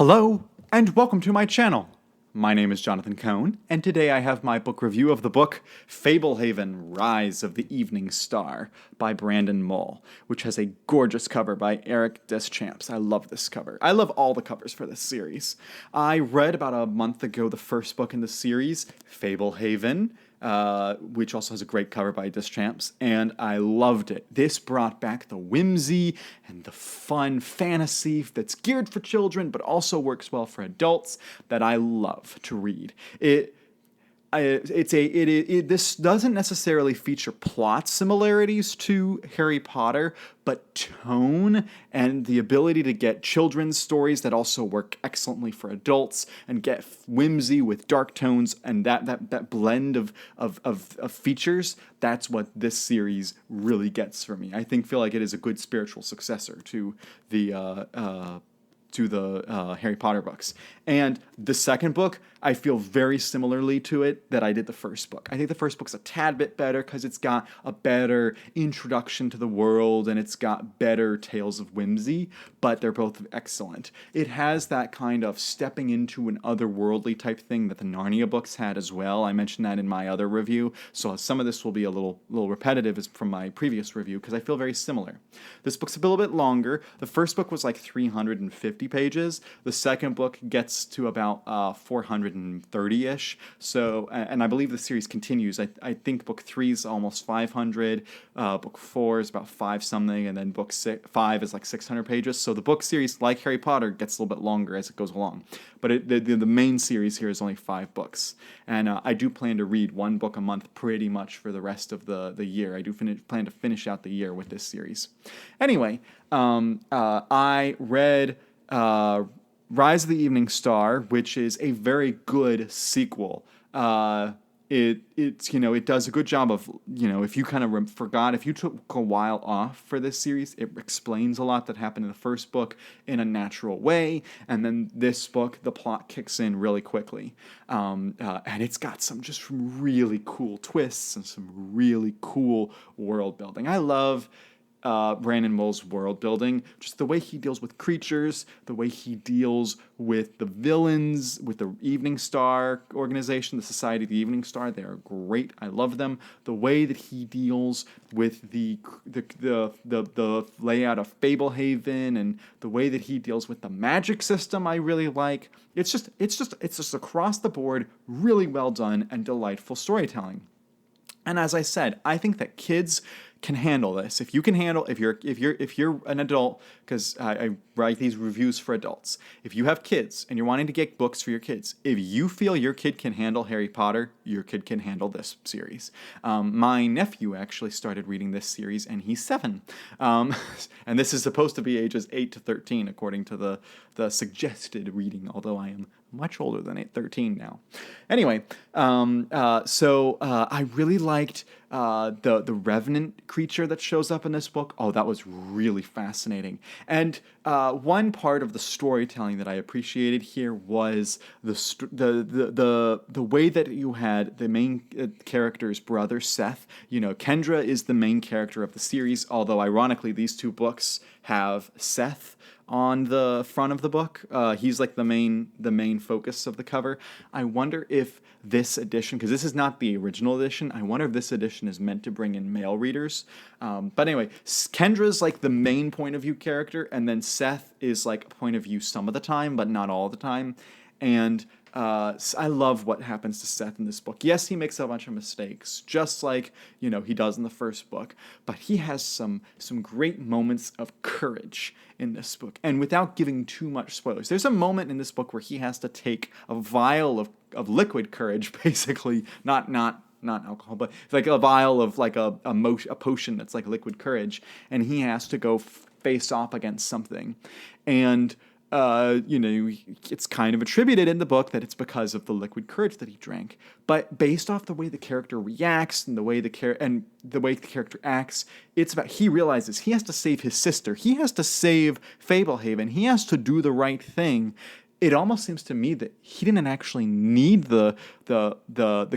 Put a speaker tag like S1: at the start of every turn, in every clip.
S1: Hello, and welcome to my channel. My name is Jonathan Cohn, and today I have my book review of the book Fablehaven, Rise of the Evening Star by Brandon Mull, which has a gorgeous cover by Eric Deschamps. I love this cover. I love all the covers for this series. I read about a month ago the first book in the series, Fablehaven, which also has a great cover by Deschamps, and I loved it. This brought back the whimsy and the fun fantasy that's geared for children, but also works well for adults that I love to read. This doesn't necessarily feature plot similarities to Harry Potter, but tone and the ability to get children's stories that also work excellently for adults and get whimsy with dark tones and that blend of features. That's what this series really gets for me. I feel like it is a good spiritual successor to the Harry Potter books. And the second book, I feel very similarly to it that I did the first book. I think the first book's a tad bit better because it's got a better introduction to the world and it's got better tales of whimsy, but they're both excellent. It has that kind of stepping into an otherworldly type thing that the Narnia books had as well. I mentioned that in my other review, so some of this will be a little repetitive from my previous review because I feel very similar. This book's a little bit longer. The first book was like 350 pages. The second book gets to about 430-ish. So, and I believe the series continues. I think book 3 is almost 500. Book 4 is about 5 something, and then book 5 is like 600 pages. So the book series, like Harry Potter, gets a little bit longer as it goes along. But the main series here is only 5 books, and I do plan to read one book a month pretty much for the rest of the year. I do plan to finish out the year with this series. Anyway, I read Rise of the Evening Star, which is a very good sequel. It does a good job of, if you kind of forgot, if you took a while off for this series, it explains a lot that happened in the first book in a natural way, and then this book, the plot kicks in really quickly. And it's got some really cool twists and some really cool world building. I love Brandon Mull's world building, just the way he deals with creatures, the way he deals with the villains, with the Evening Star organization, the Society of the Evening Star. They are great. I love them. The way that he deals with the layout of Fablehaven and the way that he deals with the magic system, I really like. It's just across the board really well done and delightful storytelling. And as I said, I think that kids can handle this. If you're an adult, because I write these reviews for adults. If you have kids and you're wanting to get books for your kids, if you feel your kid can handle Harry Potter, your kid can handle this series. My nephew actually started reading this series, and he's 7. And this is supposed to be ages 8 to 13, according to the suggested reading, although I am much older than 13 now. Anyway, so I really liked the Revenant creature that shows up in this book. Oh, that was really fascinating. And one part of the storytelling that I appreciated here was the way that you had the main character's brother Seth. Kendra is the main character of the series, although ironically these two books have Seth on the front of the book. He's like the main focus of the cover. I wonder if this edition, because this is not the original edition, I wonder if this edition is meant to bring in male readers. But anyway, Kendra's like the main point of view character, and then Seth is like a point of view some of the time, but not all the time. And I love what happens to Seth in this book. Yes, he makes a bunch of mistakes, just like he does in the first book, but he has some great moments of courage in this book. And without giving too much spoilers, there's a moment in this book where he has to take a vial of liquid courage, basically, not alcohol, but it's like a vial of like a potion that's like liquid courage, and he has to go face off against something, and it's kind of attributed in the book that it's because of the liquid courage that he drank. But based off the way the character reacts and the way the character acts, it's about he realizes he has to save his sister. He has to save Fablehaven. He has to do the right thing it almost seems to me that he didn't actually need the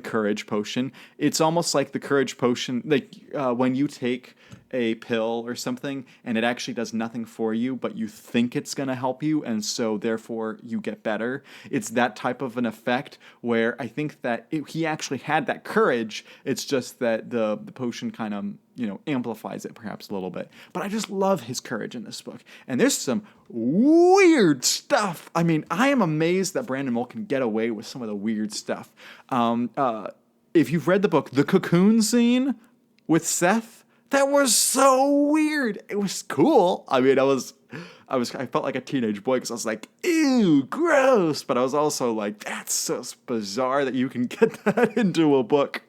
S1: courage potion. It's almost like the courage potion, like when you take a pill or something and it actually does nothing for you, but you think it's going to help you, and so therefore you get better. It's that type of an effect where I think that he actually had that courage. It's just that the potion kind of, amplifies it perhaps a little bit. But I just love his courage in this book. And there's some weird stuff. I mean, I am amazed that Brandon Mull can get away with some of the weird stuff. If you've read the book, the cocoon scene with Seth, that was so weird. It was cool. I mean, I felt like a teenage boy because I was like, ew, gross. But I was also like, that's so bizarre that you can get that into a book.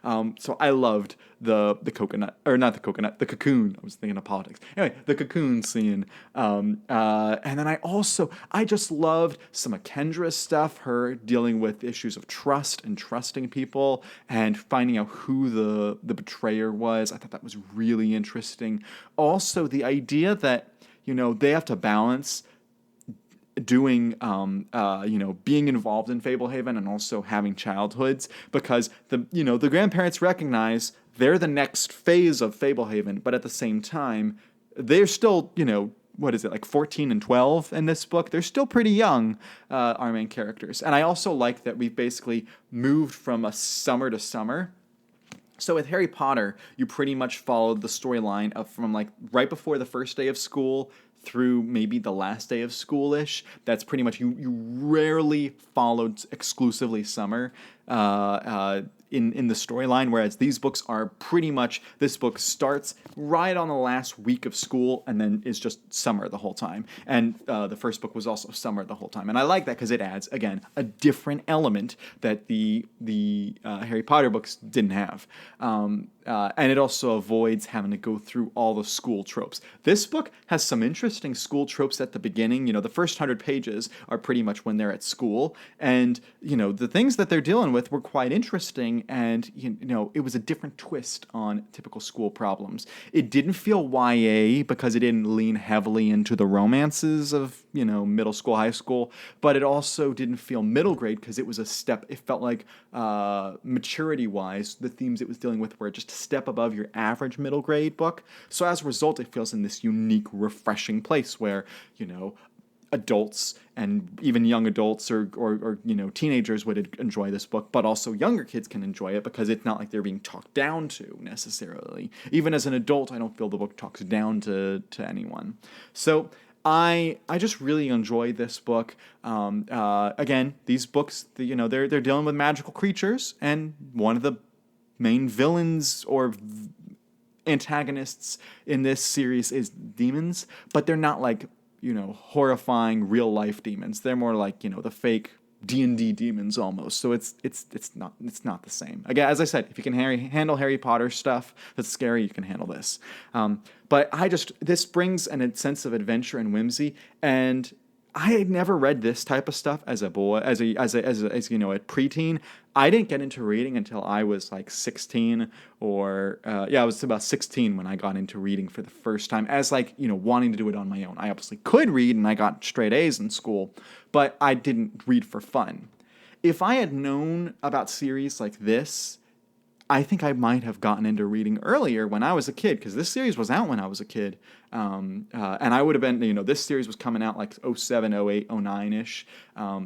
S1: So I loved the coconut, or not the coconut, the cocoon. I was thinking of politics. Anyway, the cocoon scene. And then I just loved some of Kendra's stuff, her dealing with issues of trust and trusting people and finding out who the betrayer was. I thought that was really interesting. Also, the idea that, they have to balance doing, being involved in Fablehaven and also having childhoods, because the grandparents recognize they're the next phase of Fablehaven, but at the same time, they're still, what is it, like 14 and 12 in this book? They're still pretty young, our main characters. And I also like that we've basically moved from a summer to summer. So with Harry Potter, you pretty much followed the storyline of from like right before the first day of school through maybe the last day of school-ish. That's pretty much, you rarely followed exclusively summer in the storyline, whereas these books are pretty much, this book starts right on the last week of school and then is just summer the whole time. And the first book was also summer the whole time. And I like that because it adds, again, a different element that the Harry Potter books didn't have. And it also avoids having to go through all the school tropes. This book has some interesting school tropes at the beginning. The first 100 pages are pretty much when they're at school. And, the things that they're dealing with were quite interesting. And, it was a different twist on typical school problems. It didn't feel YA because it didn't lean heavily into the romances of, middle school, high school. But it also didn't feel middle grade because it was a step, it felt like maturity-wise, the themes it was dealing with were just a step above your average middle grade book. So as a result, it feels in this unique, refreshing place where, adults and even young adults or teenagers would enjoy this book, but also younger kids can enjoy it because it's not like they're being talked down to necessarily. Even as an adult, I don't feel the book talks down to anyone. So I just really enjoy this book. Again, these books, they're dealing with magical creatures, and one of the main villains or antagonists in this series is demons, but they're not like, horrifying real life demons. They're more like, the fake D&D demons almost. So it's not the same. Again, as I said, if you can handle Harry Potter stuff that's scary, you can handle this. But this brings a sense of adventure and whimsy, and I had never read this type of stuff as a boy, as a preteen. I didn't get into reading until I was like 16 I was about 16 when I got into reading for the first time as wanting to do it on my own. I obviously could read and I got straight A's in school, but I didn't read for fun. If I had known about series like this, I think I might have gotten into reading earlier when I was a kid, because this series was out when I was a kid. And I would have been, this series was coming out like 07, 08, 09-ish.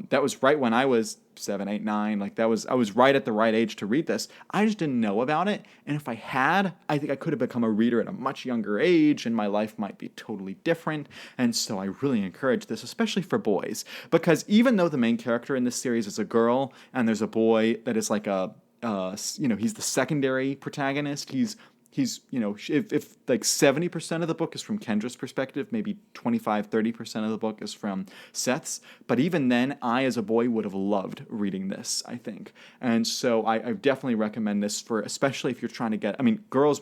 S1: That was right when I was 7, 8, 9. I was right at the right age to read this. I just didn't know about it. And if I had, I think I could have become a reader at a much younger age, and my life might be totally different. And so I really encourage this, especially for boys. Because even though the main character in this series is a girl, and there's a boy that is like he's the secondary protagonist. He's if like 70% of the book is from Kendra's perspective, maybe 25-30% of the book is from Seth's. But even then, I as a boy would have loved reading this, I think. And so I definitely recommend this especially if you're trying to get, girls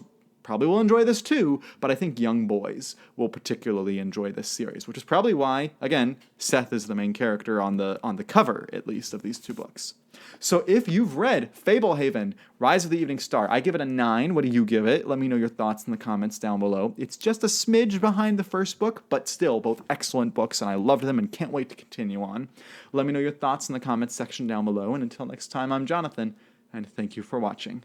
S1: probably will enjoy this too, but I think young boys will particularly enjoy this series, which is probably why, again, Seth is the main character on the cover, at least, of these two books. So if you've read Fablehaven, Rise of the Evening Star, I give it a 9. What do you give it? Let me know your thoughts in the comments down below. It's just a smidge behind the first book, but still both excellent books, and I loved them and can't wait to continue on. Let me know your thoughts in the comments section down below, and until next time, I'm Jonathan, and thank you for watching.